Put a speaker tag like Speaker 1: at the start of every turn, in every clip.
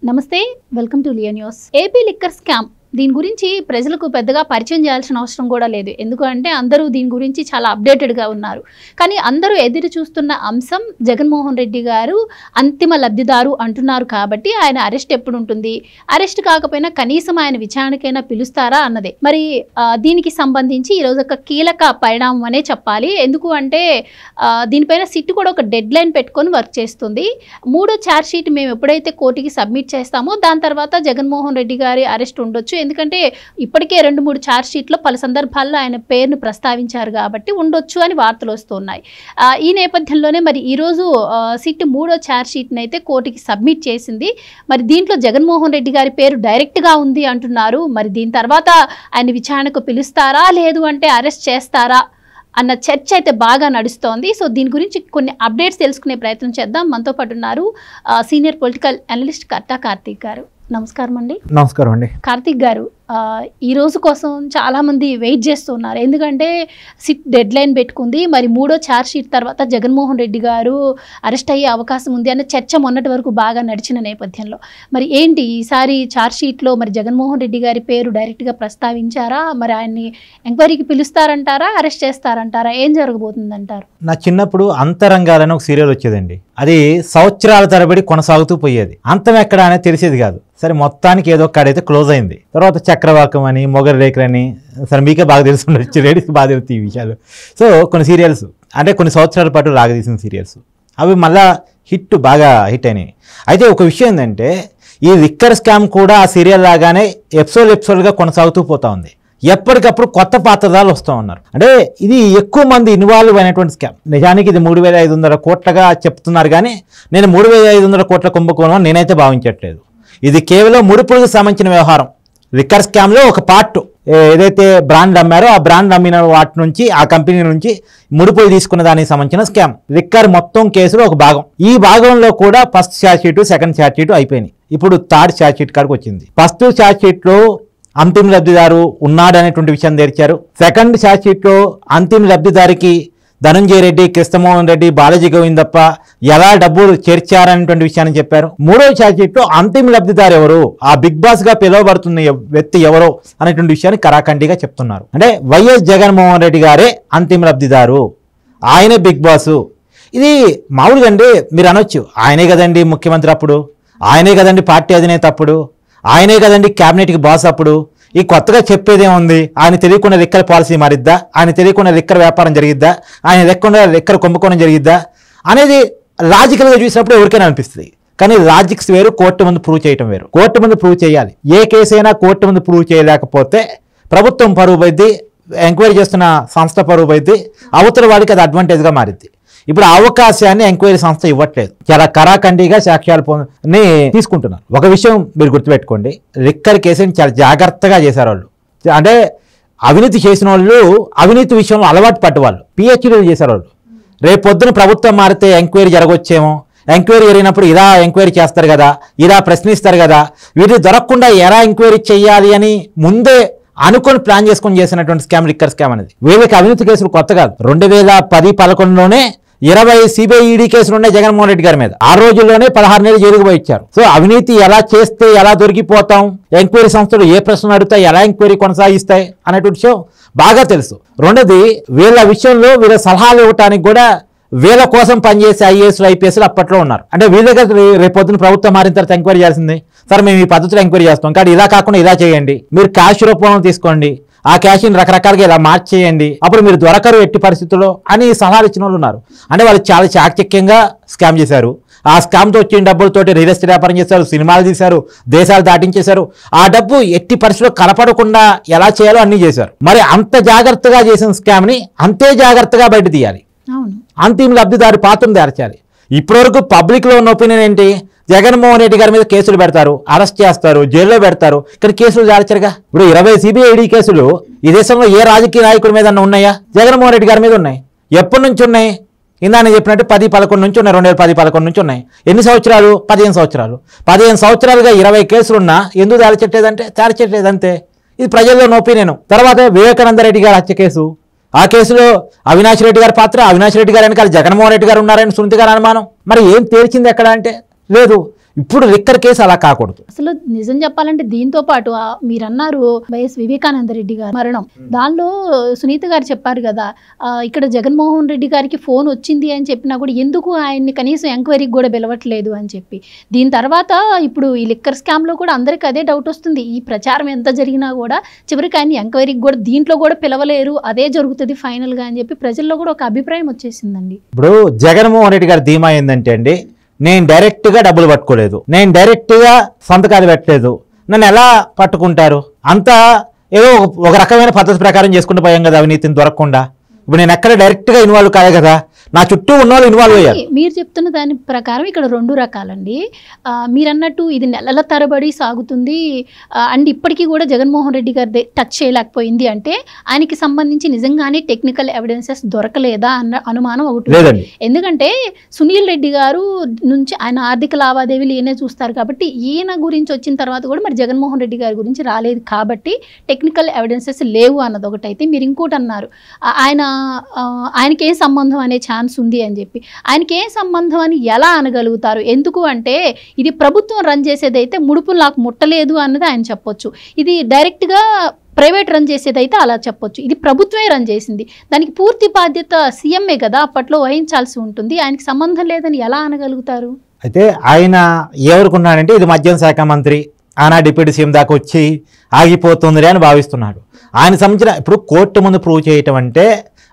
Speaker 1: నమస్తే, welcome to Leo news. AP liquor scam దీని గురించి ప్రజలకు పెద్దగా పరిచయం చేయాల్సిన అవసరం కూడా లేదు. ఎందుకంటే అందరూ దీని గురించి చాలా అప్డేటెడ్గా ఉన్నారు. కానీ అందరూ ఎదురు చూస్తున్న అంశం జగన్మోహన్ రెడ్డి గారు అంతిమ లబ్ధిదారు అంటున్నారు కాబట్టి ఆయన అరెస్ట్ ఎప్పుడు ఉంటుంది, అరెస్ట్ కాకపోయినా కనీసం ఆయన విచారణకైనా పిలుస్తారా అన్నదే. మరి దీనికి సంబంధించి ఈరోజు ఒక కీలక పరిణామం అనే చెప్పాలి. ఎందుకు అంటే దీనిపైన సిట్ కూడా ఒక డెడ్ లైన్ పెట్టుకొని వర్క్ చేస్తుంది. 3వ ఛార్జ్ షీట్ మేము ఎప్పుడైతే కోర్టుకి సబ్మిట్ చేస్తామో దాని తర్వాత జగన్మోహన్ రెడ్డి గారి అరెస్ట్ ఉండొచ్చు. ఎందుకంటే ఇప్పటికే 2-3 ఛార్జ్ షీట్లో పలు సందర్భాల్లో ఆయన పేరును ప్రస్తావించారు కాబట్టి ఉండొచ్చు అని వార్తలు వస్తున్నాయి. ఈ నేపథ్యంలోనే మరి ఈరోజు సిట్ 3వ ఛార్జ్ షీట్ని అయితే కోర్టుకి సబ్మిట్ చేసింది. మరి దీంట్లో జగన్మోహన్ రెడ్డి గారి పేరు డైరెక్ట్గా ఉంది అంటున్నారు. మరి దీని తర్వాత ఆయన విచారణకు పిలుస్తారా లేదు అంటే అరెస్ట్ చేస్తారా అన్న చర్చ అయితే బాగా నడుస్తోంది. సో దీని గురించి కొన్ని అప్డేట్స్ తెలుసుకునే ప్రయత్నం చేద్దాం. మనతో పాటు ఉన్నారు సీనియర్ పొలిటికల్ అనలిస్ట్ కట్టా కార్తీక్ గారు. నమస్కారం అండి.
Speaker 2: నమస్కారం అండి.
Speaker 1: కార్తీక్ గారు, ఈ రోజు కోసం చాలామంది వెయిట్ చేస్తున్నారు. ఎందుకంటే సిట్ డెడ్ లైన్ పెట్టుకుంది. మరి 3వ ఛార్జ్ షీట్ తర్వాత జగన్మోహన్ రెడ్డి గారు అరెస్ట్ అయ్యే అవకాశం ఉంది అన్న చర్చ మొన్నటి వరకు బాగా నడిచిన నేపథ్యంలో మరి ఏంటి ఈసారి ఛార్జ్ షీట్లో మరి జగన్మోహన్ రెడ్డి గారి పేరు డైరెక్ట్గా ప్రస్తావించారా, మరి ఆయన్ని ఎంక్వైరీకి పిలుస్తారంటారా, అరెస్ట్ చేస్తారంటారా, ఏం జరగబోతుందంటారు?
Speaker 2: నా చిన్నప్పుడు అంతరంగాలని ఒక సీరియల్ వచ్చేదండి. అది సంవత్సరాల తరబడి కొనసాగుతూ పోయేది. అంతం ఎక్కడ అనేది తెలిసేది కాదు. సరే మొత్తానికి ఏదో ఒక్కడైతే క్లోజ్ అయింది. తర్వాత చక్రవాకం అని, మొగరు రేఖలని, సరే మీకే బాగా తెలుసు, లేడీస్కి బాగా తెలుస్తాయి ఈ విషయాలు. సో కొన్ని సీరియల్స్ అంటే కొన్ని సంవత్సరాల పాటు లాగదీసిన సీరియల్స్ అవి మళ్ళా బాగా హిట్ అయినాయి. అయితే ఒక విషయం ఏంటంటే ఈ లిక్కర్ స్కామ్ కూడా ఆ సీరియల్ లాగానే ఎపిసోడ్గా కొనసాగుతూ పోతా ఉంది. ఎప్పటికప్పుడు కొత్త పాత్రధారులు వస్తూ ఉన్నారు. అంటే ఇది ఎక్కువ మంది ఇన్వాల్వ్ అయినటువంటి స్కామ్. నిజానికి ఇది 3,500 కోట్లుగా చెప్తున్నారు, కానీ నేను 3,500 కోట్ల కుంభకోణం అని నేనైతే భావించట్లేదు. ఇది కేవలం ముడుపులకు సంబంధించిన వ్యవహారం. లిక్కర్ స్కామ్లో ఒక పార్ట్ ఏదైతే బ్రాండ్ అమ్మారో ఆ బ్రాండ్ అమ్మిన వాటి నుంచి, ఆ కంపెనీ నుంచి ముడుపులు తీసుకున్న దానికి సంబంధించిన స్కామ్. లిక్కర్ మొత్తం కేసులో ఒక భాగం. ఈ భాగంలో కూడా first charge sheet, second charge sheet అయిపోయినాయి. ఇప్పుడు థర్డ్ ఛార్జ్ షీట్ కాడికి వచ్చింది. ఫస్ట్ ఛార్జ్ షీట్లో అంతిమ లబ్ధిదారు ఉన్నాడు అనేటువంటి విషయం తెరిచారు. సెకండ్ ఛార్జ్ షీట్లో అంతిమ లబ్ధిదారికి ధనంజయ రెడ్డి, కృష్ణమోహన్ రెడ్డి, బాలాజీ గోవిందప్ప ఎలా డబ్బులు చేర్చారనేటువంటి విషయాన్ని చెప్పారు. 3వ ఛార్జ్ షీట్లో అంతిమ లబ్ధిదారు ఎవరు, ఆ బిగ్ బాస్ గా పిలువబడుతున్న వ్యక్తి ఎవరో అనేటువంటి విషయాన్ని కరాఖండిగా చెప్తున్నారు. అంటే వైఎస్ జగన్మోహన్ రెడ్డి గారే అంతిమ లబ్ధిదారు, ఆయనే బిగ్ బాస్. ఇది మామూలుగా అండి మీరు అనొచ్చు, ఆయనే కదండి ముఖ్యమంత్రి అప్పుడు, ఆయనే కదండి పార్టీ అధినేత అప్పుడు, ఆయనే కదండి క్యాబినెట్కి బాస్ అప్పుడు, ఈ కొత్తగా చెప్పేదేముంది, ఆయన తెలియకుండా లిక్కర్ పాలసీ మారిద్దా, ఆయన తెలియకుండా లిక్కర్ వ్యాపారం జరిగిద్దా, ఆయన లేకుండా లిక్కర్ కుంభకోణం జరిగిద్దా అనేది లాజికల్గా చూసినప్పుడు ఎవరికైనా అనిపిస్తుంది. కానీ లాజిక్స్ వేరు, కోర్టు ముందు ప్రూవ్ చేయటం వేరు. కోర్టు ముందు ప్రూవ్ చేయాలి. ఏ కేసు అయినా కోర్టు ముందు ప్రూవ్ చేయలేకపోతే ప్రభుత్వం పరువు పోయిద్ది, ఎంక్వైరీ చేస్తున్న సంస్థ పరువు పోయిద్ది, అవతల వాడికి అది అడ్వాంటేజ్గా మారిద్ది. ఇప్పుడు ఆ అవకాశాన్ని ఎంక్వైరీ సంస్థ ఇవ్వట్లేదు. చాలా కరాఖండిగా సాక్ష్యాలని తీసుకుంటున్నారు. ఒక విషయం మీరు గుర్తుపెట్టుకోండి, లిక్కర్ కేసుని చాలా జాగ్రత్తగా చేశారు వాళ్ళు. అంటే అవినీతి చేసిన వాళ్ళు, అవినీతి విషయంలో అలవాటు పడ్డవాళ్ళు, పిహెచ్డీలు చేశారు వాళ్ళు. రేపు పొద్దున ప్రభుత్వం మారితే ఎంక్వైరీ జరగవచ్చేమో, ఎంక్వైరీ జరిగినప్పుడు ఇలా ఎంక్వైరీ చేస్తారు కదా, ఇలా ప్రశ్నిస్తారు కదా, వీటిని దొరకకుండా ఎలా ఎంక్వైరీ చేయాలి అని ముందే అనుకొని ప్లాన్ చేసుకొని చేసినటువంటి స్కామ్ లిక్కర్ స్కామ్ అనేది. వీళ్ళకి అవినీతి కేసులు కొత్త కాదు. 2010-11లోనే 20 సిబిఐ ఈడీ కేసులు ఉన్నాయి జగన్మోహన్ రెడ్డి గారి మీద. ఆ రోజుల్లోనే 16 నెలలు జైలుకు పోయి ఇచ్చారు. సో అవినీతి ఎలా చేస్తే ఎలా దొరికిపోతాం, ఎంక్వైరీ సంస్థలు ఏ ప్రశ్నలు అడుగుతాయి, ఎలా ఎంక్వైరీ కొనసాగిస్తాయి అనేటువంటి విషయం బాగా తెలుసు. రెండోది, వీళ్ళ విషయంలో వీళ్ళ సలహాలు ఇవ్వడానికి కూడా వీళ్ళ కోసం పనిచేసే ఐఏఎస్లు, ఐపీఎస్లు అప్పట్లో ఉన్నారు. అంటే వీళ్ళ దగ్గర రేపొద్దున ప్రభుత్వం మారిన తర్వాత ఎంక్వైరీ చేయాల్సింది. సరే మేము ఈ పద్ధతిలో ఎంక్వైరీ చేస్తాం, కానీ ఇలా కాకుండా ఇలా చేయండి, మీరు క్యాష్ రూపంలో తీసుకోండి, ఆ క్యాష్ని రకరకాలుగా ఇలా మార్చేయండి, అప్పుడు మీరు దొరకరు ఎట్టి పరిస్థితుల్లో అని సలహాలు ఇచ్చిన వాళ్ళు ఉన్నారు. అంటే వాళ్ళు చాలా చాకచక్యంగా స్కామ్ చేశారు. ఆ స్కామ్తో వచ్చిన డబ్బులతోటి రియల్ ఎస్టేట్ వ్యాపారం చేశారు, సినిమాలు తీశారు, దేశాలు దాటించేశారు. ఆ డబ్బు ఎట్టి పరిస్థితుల్లో కనపడకుండా ఎలా చేయాలో అన్నీ చేశారు. మరి అంత జాగ్రత్తగా చేసిన స్కామ్ని అంతే జాగ్రత్తగా బయట తీయాలి, అంతిమ లబ్ధిదారు పాత్రను దార్చాలి. ఇప్పటివరకు పబ్లిక్లో ఉన్న ఒపీనియన్ ఏంటి, జగన్మోహన్ రెడ్డి గారి మీద కేసులు పెడతారు, అరెస్ట్ చేస్తారు, జైల్లో పెడతారు, ఇక్కడ కేసులు దాల్చరుగా. ఇప్పుడు 20 సిబిఐ ఈడీ కేసులు ఈ దేశంలో ఏ రాజకీయ నాయకుడి మీద ఉన్నాయా? జగన్మోహన్ రెడ్డి గారి మీద ఉన్నాయి. ఎప్పటి నుంచి ఉన్నాయి? ఇందా నేను చెప్పినట్టు 10-11 నుంచి ఉన్నాయి, 2010-11 నుంచి ఉన్నాయి. ఎన్ని సంవత్సరాలు? 15 సంవత్సరాలు. 15 సంవత్సరాలుగా 20 కేసులున్నా ఎందుకు దాల్చట్లేదంతే. ఇది ప్రజల్లో ఒపీనియన్. తర్వాత వివేకానంద రెడ్డి గారి హత్య కేసు, ఆ కేసులో అవినాష్ రెడ్డి గారి పాత్ర, అవినాష్ రెడ్డి గారు వెనకాల జగన్మోహన్ రెడ్డి గారు ఉన్నారని సునీత గారు అనుమానం. మరి ఏం తేల్చింది ఎక్కడ అంటే లేదు. ఇప్పుడు లిక్కర్ కేసు అలా కాకూడదు.
Speaker 1: అసలు నిజం చెప్పాలంటే దీంతో పాటు మీరు అన్నారు వైఎస్ వివేకానంద రెడ్డి గారి మరణం, దానిలో సునీత గారు చెప్పారు కదా ఇక్కడ జగన్మోహన్ రెడ్డి గారికి ఫోన్ వచ్చింది అని చెప్పినా కూడా ఎందుకు ఆయన్ని కనీసం ఎంక్వైరీకి కూడా పిలవట్లేదు అని చెప్పి. దీని తర్వాత ఇప్పుడు ఈ లిక్కర్ స్కామ్లో కూడా అందరికీ అదే డౌట్ వస్తుంది. ఈ ప్రచారం ఎంత జరిగినా కూడా చివరికి ఆయన్ని ఎంక్వైరీకి కూడా దీంట్లో కూడా పిలవలేరు, అదే జరుగుతుంది ఫైనల్గా అని చెప్పి ప్రజల్లో కూడా ఒక అభిప్రాయం వచ్చేసిందండి.
Speaker 2: ఇప్పుడు జగన్మోహన్ రెడ్డి గారి ధీమా ఏంటంటే అండి, నేను డైరెక్ట్గా డబ్బులు పట్టుకోలేదు, నేను డైరెక్ట్గా సంతకాలు పెట్టలేదు, నన్ను ఎలా పట్టుకుంటారు, అంతా ఏదో ఒక రకమైన పద్ధతి ప్రకారం చేసుకుంటూ పోయాం కదా అవినీతిని దొరకకుండా. ఇప్పుడు నేను ఎక్కడ డైరెక్ట్గా ఇన్వాల్వ్ కాలే కదా, నా చుట్టూ ఉన్న వాళ్ళు ఇన్వాల్వ్ అయ్యారు.
Speaker 1: మీరు చెప్తున్న దాని ప్రకారం ఇక్కడ 2 రకాలండి. మీరు అన్నట్టు ఇది నెలల తరబడి సాగుతుంది అండ్ ఇప్పటికీ కూడా జగన్మోహన్ రెడ్డి గారి టచ్ చేయలేకపోయింది అంటే ఆయనకి సంబంధించి నిజంగానే టెక్నికల్ ఎవిడెన్సెస్ దొరకలేదా అన్న అనుమానం ఒకటి లేదండి. ఎందుకంటే సునీల్ రెడ్డి గారు నుంచి ఆయన ఆర్థిక లావాదేవీలు ఈయనే చూస్తారు కాబట్టి ఈయన గురించి వచ్చిన తర్వాత కూడా మరి జగన్మోహన్ రెడ్డి గారి గురించి రాలేదు కాబట్టి టెక్నికల్ ఎవిడెన్సెస్ లేవు అన్నది ఒకటైతే, మీరు ఇంకోటి అన్నారు ఆయనకి ఏ సంబంధం అనే ఛాన్స్ ఉంది అని చెప్పి. ఆయనకి ఏ సంబంధం అని ఎలా అనగలుగుతారు? ఎందుకు అంటే ఇది ప్రభుత్వం రన్ చేసేదైతే ముడుపులు నాకు ముట్టలేదు అన్నది ఆయన చెప్పొచ్చు. ఇది డైరెక్ట్గా ప్రైవేట్ రన్ చేసేదైతే అలా చెప్పొచ్చు. ఇది ప్రభుత్వమే రన్ చేసింది, దానికి పూర్తి బాధ్యత సీఎంఏ కదా అప్పట్లో వహించాల్సి ఉంటుంది. ఆయనకి సంబంధం లేదని ఎలా అనగలుగుతారు?
Speaker 2: అయితే ఆయన ఎవరుకున్నాడంటే ఇది మద్యం శాఖ మంత్రి ఆనా డిప్యూటీ సీఎం దాకా వచ్చి ఆగిపోతుంది అని భావిస్తున్నాడు. ఆయన సంబంధించిన ఇప్పుడు కోర్టు ముందు ప్రూవ్ చేయటం అంటే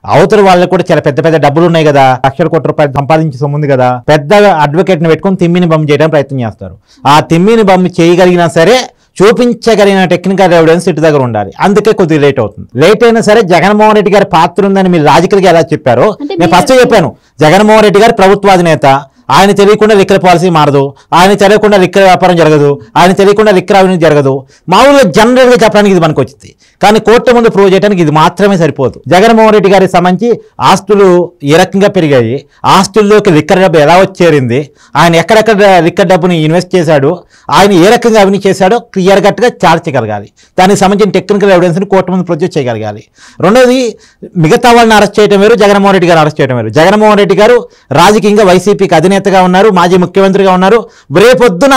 Speaker 2: అవతల వాళ్ళకి కూడా చాలా పెద్ద పెద్ద డబ్బులు ఉన్నాయి కదా, లక్షల కోట్ల రూపాయలు సంపాదించే సొమ్ముంది కదా, పెద్ద అడ్వకేట్ని పెట్టుకుని తిమ్మిని బమ్మి చేయడానికి ప్రయత్నం చేస్తారు. ఆ తిమ్మిని బమ్మి చేయగలిగినా సరే చూపించగలిగిన టెక్నికల్ ఎవిడెన్స్ ఇటు దగ్గర ఉండాలి. అందుకే కొద్దిగా లేట్ అవుతుంది. లేట్ అయినా సరే జగన్మోహన్ రెడ్డి గారి పాత్ర ఉందని మీరు లాజికల్గా ఎలా చెప్పారో నేను ఫస్ట్ చెప్పాను. జగన్మోహన్ రెడ్డి గారు ప్రభుత్వ అధినేత, ఆయన తెలియకుండా లిక్కర్ పాలసీ మారదు, ఆయన తెలియకుండా లిక్కర్ వ్యాపారం జరగదు, ఆయన తెలియకుండా లిక్కర్ అవినీతి జరగదు. మామూలుగా జనరల్గా చెప్పడానికి ఇది మనకు వచ్చింది, కానీ కోర్టు ముందు ప్రూవ్ చేయడానికి ఇది మాత్రమే సరిపోదు. జగన్మోహన్ రెడ్డి గారికి సంబంధించి ఆస్తులు ఏ రకంగా పెరిగాయి, ఆస్తుల్లోకి లిక్కర్ డబ్బు ఎలా వచ్చేరింది, ఆయన ఎక్కడెక్కడ లిక్కర్ డబ్బుని ఇన్వెస్ట్ చేశాడు, ఆయన ఏ రకంగా అవినీతి చేశాడో క్లియర్ కట్గా చార్జ్ చేయగలగాలి. దానికి సంబంధించిన టెక్నికల్ ఎవిడెన్స్ని కోర్టు ముందు ప్రొడ్యూస్ చేయగలగాలి. రెండోది, మిగతా వాళ్ళని అరెస్ట్ చేయడం వేరు, జగన్మోహన్ రెడ్డి గారు అరెస్ట్ చేయడం వేరు. జగన్మోహన్ రెడ్డి గారు రాజకీయంగా వైసీపీకి అధినేతగా ఉన్నారు, మాజీ ముఖ్యమంత్రిగా ఉన్నారు. రేపొద్దున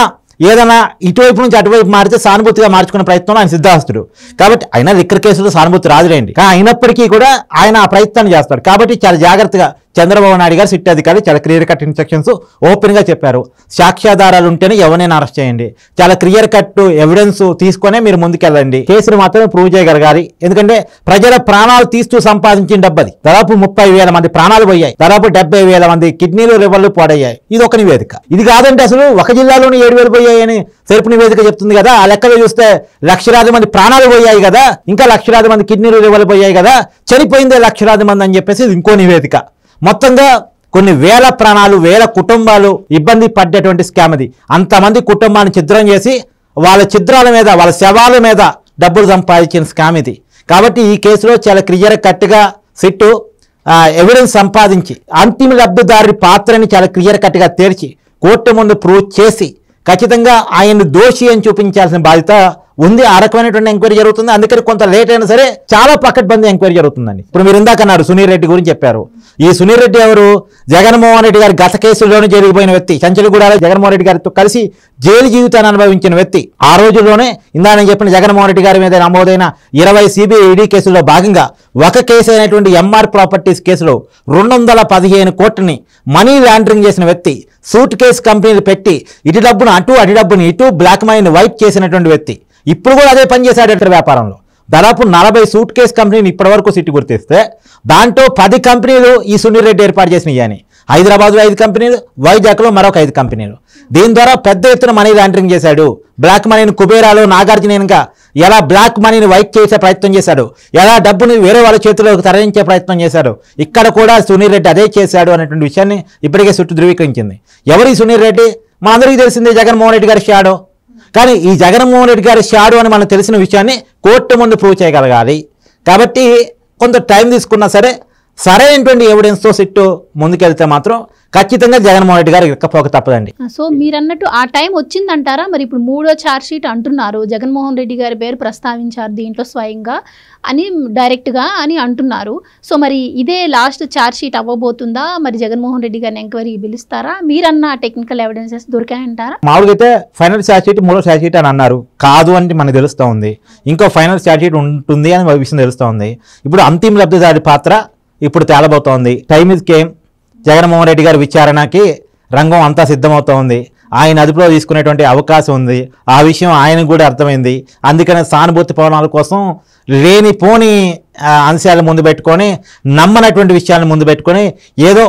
Speaker 2: ఏదైనా ఇటువైపు నుంచి అటువైపు మారితే సానుభూతిగా మార్చుకునే ప్రయత్నంలో ఆయన సిద్ధాస్తుడు. కాబట్టి ఆయన లిక్కర్ కేసులో సానుభూతి రాదులేండి, కానీ అయినప్పటికీ కూడా ఆయన ఆ ప్రయత్నాన్ని చేస్తాడు. కాబట్టి చాలా జాగ్రత్తగా చంద్రబాబు నాయుడు గారు సిట్ అధికారి చాలా క్లియర్ కట్ ఇన్స్ట్రక్షన్స్ ఓపెన్గా చెప్పారు. సాక్ష్యాధారాలు ఉంటేనే ఎవరైనా అరెస్ట్ చేయండి, చాలా క్లియర్ కట్ ఎవిడెన్స్ తీసుకునే మీరు ముందుకెళ్ళండి, కేసులు మాత్రమే ప్రూవ్ చేయగలగాలి. ఎందుకంటే ప్రజల ప్రాణాలు తీస్తూ సంపాదించిన డబ్బది. దాదాపు 30,000 మంది ప్రాణాలు పోయాయి, దాదాపు 70,000 మంది కిడ్నీలు లివర్లు పాడయ్యాయి. ఇది ఒక నివేదిక. ఇది కాదంటే అసలు ఒక జిల్లాలోని 7,000 పోయాయని సెల్ఫ్ నివేదిక చెప్తుంది కదా. ఆ లెక్కలు చూస్తే లక్షలాది మంది ప్రాణాలు పోయాయి కదా, ఇంకా లక్షలాది మంది కిడ్నీలు లివర్లు పోయాయి కదా, చనిపోయిందే లక్షలాది మంది అని చెప్పేసి ఇది ఇంకో నివేదిక. మొత్తంగా కొన్ని వేల ప్రాణాలు, వేల కుటుంబాలు ఇబ్బంది పడ్డేటువంటి స్కామ్ అది. అంతమంది కుటుంబాన్ని ఛిద్రం చేసి వాళ్ళ ఛిద్రాల మీద, వాళ్ళ శవాల మీద డబ్బులు సంపాదించిన స్కామ్ ఇది. కాబట్టి ఈ కేసులో చాలా క్లియర్ కట్గా సిట్టు ఎవిడెన్స్ సంపాదించి అంతిమ లబ్ధిదారుడి పాత్రని చాలా క్లియర్ కట్గా తేల్చి కోర్టు ముందు ప్రూవ్ చేసి ఖచ్చితంగా ఆయన దోషి అని చూపించాల్సిన బాధ్యత ఉంది. ఆ రకమైనటువంటి ఎంక్వైరీ జరుగుతుంది. అందుకని కొంత లేట్ అయినా సరే చాలా పకడ్బందీ ఎంక్వైరీ జరుగుతుందండి. ఇప్పుడు మీరు ఇందాక అన్నారు సునీల్ రెడ్డి గురించి చెప్పారు. ఈ సునీల్ రెడ్డి ఎవరు? జగన్మోహన్ రెడ్డి గారి గత కేసుల్లోనే జరిగిపోయిన వ్యక్తి. చంచలగూడలో జగన్మోహన్ రెడ్డి గారితో కలిసి జైలు జీవితాన్ని అనుభవించిన వ్యక్తి. ఆ రోజుల్లోనే ఇందా నేను చెప్పిన జగన్మోహన్ రెడ్డి గారి మీద నమోదైన 20 సిబిఐ ఈడీ కేసుల్లో భాగంగా ఒక కేసు అయినటువంటి ఎంఆర్ ప్రాపర్టీస్ కేసులో 215 కోట్లని మనీ లాండరింగ్ చేసిన వ్యక్తి, సూట్ కేసు కంపెనీలు పెట్టి ఇటు డబ్బును అటు, అటు డబ్బుని ఇటు, బ్లాక్ మనీని వైట్ చేసినటువంటి వ్యక్తి. ఇప్పుడు కూడా అదే పని చేశాడు ఇతర వ్యాపారంలో. దాదాపు 40 సూట్ కేసు కంపెనీలు ఇప్పటివరకు సిట్టు గుర్తిస్తే దాంట్లో 10 కంపెనీలు ఈ సునీల్ రెడ్డి ఏర్పాటు చేసినవి అని. హైదరాబాద్లో 5 కంపెనీలు, వైజాగ్లో మరొక 5 కంపెనీలు. దీని ద్వారా పెద్ద ఎత్తున మనీ లాండరింగ్ చేశాడు. బ్లాక్ మనీని కుబేరాలో నాగార్జునేనుగా ఎలా బ్లాక్ మనీని వైట్ చేసే ప్రయత్నం చేశాడు, ఎలా డబ్బుని వేరే వాళ్ళ చేతిలోకి తరలించే ప్రయత్నం చేశాడు. ఇక్కడ కూడా సునీల్ రెడ్డి అదే చేశాడు అనేటువంటి విషయాన్ని ఇప్పటికే చుట్టూ ధృవీకరించింది. ఎవరి సునీల్ రెడ్డి? మా అందరికీ తెలిసిందే జగన్మోహన్ రెడ్డి గారి షాడో. కానీ ఈ జగన్మోహన్ రెడ్డి గారి షాడో అని మనకు తెలిసిన విషయాన్ని కోర్టు ముందు ప్రూవ్ చేయగలగాలి. కాబట్టి కొంత టైం తీసుకున్నా సరే సరైనటువంటి ఎవిడెన్స్తో సిట్టు ముందుకెళ్తే మాత్రం ఖచ్చితంగా జగన్మోహన్ రెడ్డి గారు ఇక్కపోక తప్పదండి.
Speaker 1: సో మీరు అన్నట్టు ఆ టైం వచ్చిందంటారా? మరి ఇప్పుడు 3వ ఛార్జ్ షీట్ అంటున్నారు, జగన్మోహన్ రెడ్డి గారి పేరు ప్రస్తావించారు దీంట్లో స్వయంగా అని డైరెక్ట్గా అని అంటున్నారు. సో మరి ఇదే లాస్ట్ ఛార్జ్ షీట్ అవ్వబోతుందా? మరి జగన్మోహన్ రెడ్డి గారిని ఎంక్వైరీ పిలుస్తారా? మీరన్న టెక్నికల్ ఎవిడెన్సెస్ దొరికాయంటారా?
Speaker 2: మామూలుగా అయితే ఫైనల్ ఛార్జ్ షీట్ 3వ ఛార్జ్ షీట్ అని అన్నారు, కాదు అని మనకు తెలుస్తూ ఉంది. ఇంకో ఫైనల్ ఛార్జ్ షీట్ ఉంటుంది అని విషయం తెలుస్తూ ఉంది. ఇప్పుడు అంతిమ లబ్ధిదారి పాత్ర ఇప్పుడు తేలబోతోంది. Time is came. Jaganmohan Reddy గారి విచారణకి రంగం అంతా సిద్ధమవుతోంది. ఆయన అదుపులో తీసుకునేటువంటి అవకాశం ఉంది. ఆ విషయం ఆయనకు కూడా అర్థమైంది. అందుకనే సానుభూతి పవనాల కోసం లేనిపోని అంశాలను ముందు పెట్టుకొని, నమ్మనటువంటి విషయాలను ముందు పెట్టుకొని ఏదో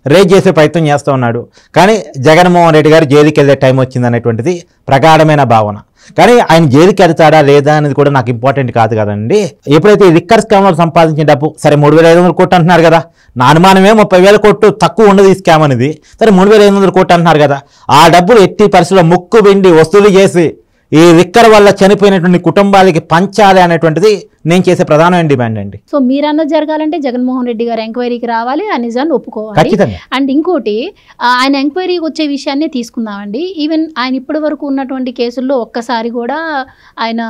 Speaker 2: రేజ్ చేసే ప్రయత్నం చేస్తూ ఉన్నాడు. కానీ జగన్మోహన్ రెడ్డి గారు జైలుకి వెళ్ళే టైం వచ్చిందనేటువంటిది ప్రగాఢమైన భావన. కానీ ఆయన జైలుకి వెళ్తాడా లేదా అనేది కూడా నాకు ఇంపార్టెంట్ కాదు కదండి. ఎప్పుడైతే లిక్కర్ స్కామ్లో సంపాదించిన డబ్బు, సరే 3,500 కోట్లు అంటున్నారు కదా, నా అనుమానమే 30,000 కోట్లు తక్కువ ఉండదు ఈ స్కామ్ అనేది. సరే 3,500 కోట్లు అంటున్నారు కదా, ఆ డబ్బులు ఎట్టి పరిస్థితుల్లో ముక్కు పిండి వసూలు చేసి ఈ లిక్కర్ వల్ల చనిపోయినటువంటి కుటుంబాలకి పంచాలి అనేటువంటిది నేను చేసే ప్రధానమైన డిమాండ్ అండి.
Speaker 1: సో మీరన్నది జరగాలంటే జగన్మోహన్ రెడ్డి గారు ఎంక్వైరీకి రావాలి, ఆ నిజాన్ని ఒప్పుకోవాలి.
Speaker 2: ఖచ్చితంగా.
Speaker 1: అండ్ ఇంకోటి, ఆయన ఎంక్వైరీకి వచ్చే విషయాన్ని తీసుకుందామండి. ఈవెన్ ఆయన ఇప్పటి వరకు ఉన్నటువంటి కేసుల్లో ఒక్కసారి కూడా ఆయన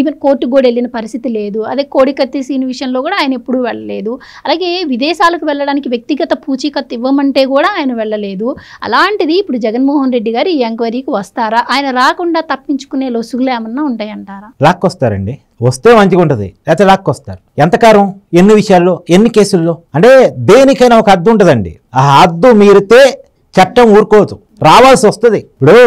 Speaker 1: ఈవెన్ కోర్టుకు కూడా వెళ్ళిన పరిస్థితి లేదు. అదే కోడికత్తి సీన్ విషయంలో కూడా ఆయన ఎప్పుడూ వెళ్ళలేదు. అలాగే విదేశాలకు వెళ్ళడానికి వ్యక్తిగత పూచీకత్తు ఇవ్వమంటే కూడా ఆయన వెళ్ళలేదు. అలాంటిది ఇప్పుడు జగన్మోహన్ రెడ్డి గారు ఈ ఎంక్వైరీకి వస్తారా? ఆయన రాకుండా తప్పించుకునే లొసుగులు ఏమన్నా ఉంటాయంటారా?
Speaker 2: లాక్కొస్తారండి. వస్తే మంచిగా ఉంటుంది, లేకపోతే లాక్కొస్తారు. ఎంతకాలం, ఎన్ని విషయాల్లో, ఎన్ని కేసుల్లో అంటే దేనికైనా ఒక హద్దు ఉంటుందండి. ఆ హద్దు మీరితే చట్టం ఊరుకోదు, రావాల్సి వస్తుంది. ఇప్పుడు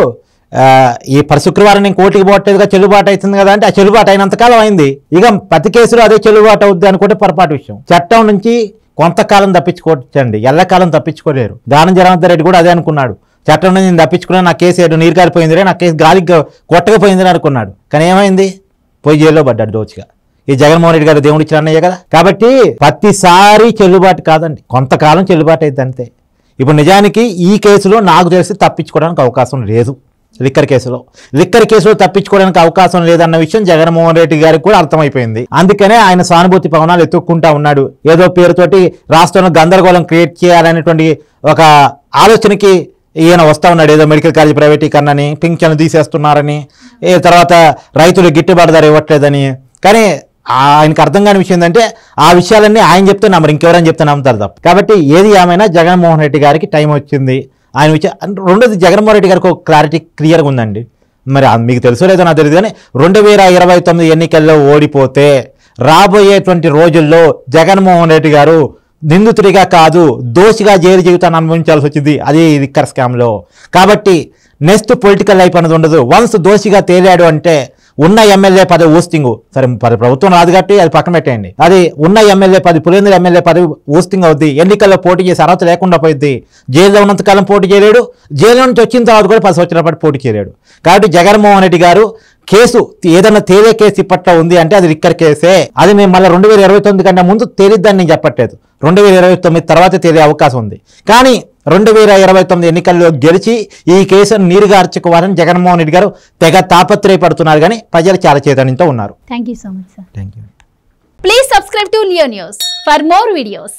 Speaker 2: ఈ శుక్రవారం నేను కోర్టుకి పోవట్లేదుగా, చెల్లుబాటు అవుతుంది కదా అంటే ఆ చెల్లుబాటు అయినంతకాలం అయింది. ఇక ప్రతి కేసులో అదే చెల్లుబాటు అవుద్ది అనుకుంటే పొరపాటు విషయం. చట్టం నుంచి కొంతకాలం తప్పించుకోవచ్చండి, ఎల్లకాలం తప్పించుకోలేరు. దానం జనార్దన్ రెడ్డి కూడా అదే అనుకున్నాడు. చట్టం నుంచి నేను తప్పించుకున్నా, నా కేసు ఏడు నీరు కాలిపోయిందిరే, నా కేసు గాలికి కొట్టకపోయిందని అనుకున్నాడు. కానీ ఏమైంది? పోయి జైల్లో పడ్డాడు దోచిగా. ఈ జగన్మోహన్ రెడ్డి గారు దేవుడు ఇచ్చిన అన్నయ్య కదా. కాబట్టి ప్రతిసారి చెల్లుబాటు కాదండి, కొంతకాలం చెల్లుబాటు అయితే అంతే. ఇప్పుడు నిజానికి ఈ కేసులో నాకు తెలిసి తప్పించుకోవడానికి అవకాశం లేదు. లిక్కర్ కేసులో తప్పించుకోవడానికి అవకాశం లేదన్న విషయం జగన్మోహన్ రెడ్డి గారికి కూడా అర్థమైపోయింది. అందుకనే ఆయన సానుభూతి పవనాలు ఎత్తుక్కుంటా ఉన్నాడు. ఏదో పేరుతోటి రాష్ట్రంలో గందరగోళం క్రియేట్ చేయాలనేటువంటి ఒక ఆలోచనకి ఈయన వస్తూ ఉన్నాడు. ఏదో మెడికల్ కాలేజ్ ప్రైవేటీకరణని, పింఛన్లు తీసేస్తున్నారని, తర్వాత రైతులు గిట్టుబాటు ధర ఇవ్వట్లేదని. కానీ ఆయనకు అర్థం కాని విషయం ఏంటంటే ఆ విషయాలన్నీ ఆయన చెప్తే నమ్మరు, ఇంకెవరైనా చెప్తే నమ్ముతారు తప్ప. కాబట్టి ఏది ఏమైనా జగన్మోహన్ రెడ్డి గారికి టైం వచ్చింది. ఆయన రెండోది, జగన్మోహన్ రెడ్డి గారికి ఒక క్లారిటీ క్లియర్గా ఉందండి. మరి మీకు తెలుసో లేదో నాకు తెలియదు కానీ 2029 ఎన్నికల్లో ఓడిపోతే రాబోయేటువంటి రోజుల్లో జగన్మోహన్ రెడ్డి గారు నిందితుడిగా కాదు, దోషిగా జైలు జీవితాన్ని అనుభవించాల్సి వచ్చింది అది లిక్కర్ స్కామ్లో. కాబట్టి నెక్స్ట్ పొలిటికల్ లైఫ్ అనేది ఉండదు. వన్స్ దోషిగా తేలాడు అంటే ఉన్న ఎమ్మెల్యే పదవి ఊస్టింగ్, సరే ప్రభుత్వం రాదు కాబట్టి అది పక్కన పెట్టేయండి, అది ఉన్న ఎమ్మెల్యే పదవి, పులివెందుల ఎమ్మెల్యే పదవి ఊస్టింగ్ అవుద్ది. ఎన్నికల్లో పోటీ చేసి అర్హత లేకుండా పోయింది. జైల్లో ఉన్నంతకాలం పోటీ చేయలేడు, జైలు నుంచి వచ్చిన తర్వాత కూడా 10 సంవత్సరాల పాటు పోటీ చేయలేడు. కాబట్టి జగన్మోహన్ రెడ్డి గారు కేసు ఏదైనా తేలే కేసు ఇప్పట్లో ఉంది అంటే అది లిక్కర్ కేసే. అది మేము మళ్ళీ 2029 కంటే ముందు తేలిద్దని నేను చెప్పట్లేదు, 2029 తర్వాత తేలే అవకాశం ఉంది. కానీ 2029 ఎన్నికల్లో గెలిచి ఈ కేసును నీరుగార్చుకోవాలని జగన్మోహన్ రెడ్డి గారు తెగ తాపత్రయపడుతున్నారు. కానీ ప్రజలు చాలా చైతన్యంతో ఉన్నారు.
Speaker 1: Thank you so much sir.
Speaker 2: Thank you.
Speaker 1: Please subscribe to Leo news for more videos.